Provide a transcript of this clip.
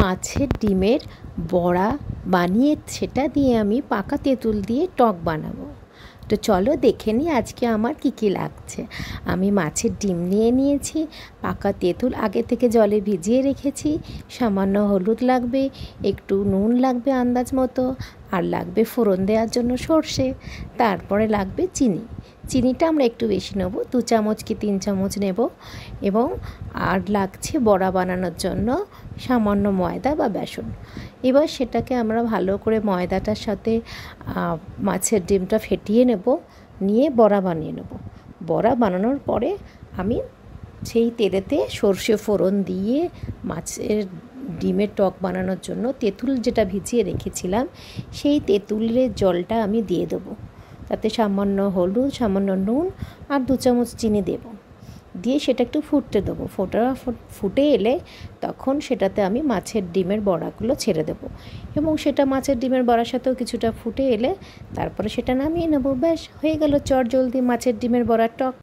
মাছের ডিমের বড়া বানিয়ে সেটা দিয়ে আমি পাকা তেঁতুল দিয়ে টক বানাবো। তো চলো দেখে নিই আজকে আমার কী কী লাগছে। আমি মাছের ডিম নিয়ে নিয়েছি, পাকা তেঁতুল আগে থেকে জলে ভিজিয়ে রেখেছি, সামান্য হলুদ লাগবে, একটু নুন লাগবে আন্দাজ মতো, আর লাগবে ফোড়ন দেওয়ার জন্য সর্ষে, তারপরে লাগবে চিনি। চিনিটা আমরা একটু বেশি নেব, 2 চামচ কি 3 চামচ নেব। এবং আর লাগছে বড়া বানানোর জন্য সামান্য ময়দা বা বেসন। এবার সেটাকে আমরা ভালো করে ময়দাটার সাথে মাছের ডিমটা ফেটিয়ে নেব, নিয়ে বড়া বানিয়ে নেব। বড়া বানানোর পরে আমি সেই তেলেতে সর্ষে ফোড়ন দিয়ে মাছের ডিমের টক বানানোর জন্য তেঁতুল যেটা ভিজিয়ে রেখেছিলাম সেই তেঁতুলের জলটা আমি দিয়ে দেবো। তাতে সামান্য হলুদ, সামান্য নুন আর 2 চামচ চিনি দেব, দিয়ে সেটা একটু ফুটতে দেবো। ফুটে এলে তখন সেটাতে আমি মাছের ডিমের বড়াগুলো ছেড়ে দেবো, এবং সেটা মাছের ডিমের বড়ার সাথেও কিছুটা ফুটে এলে তারপরে সেটা নামিয়ে নেবো। ব্যাস হয়ে গেল চটজলদি মাছের ডিমের বড়ার টক।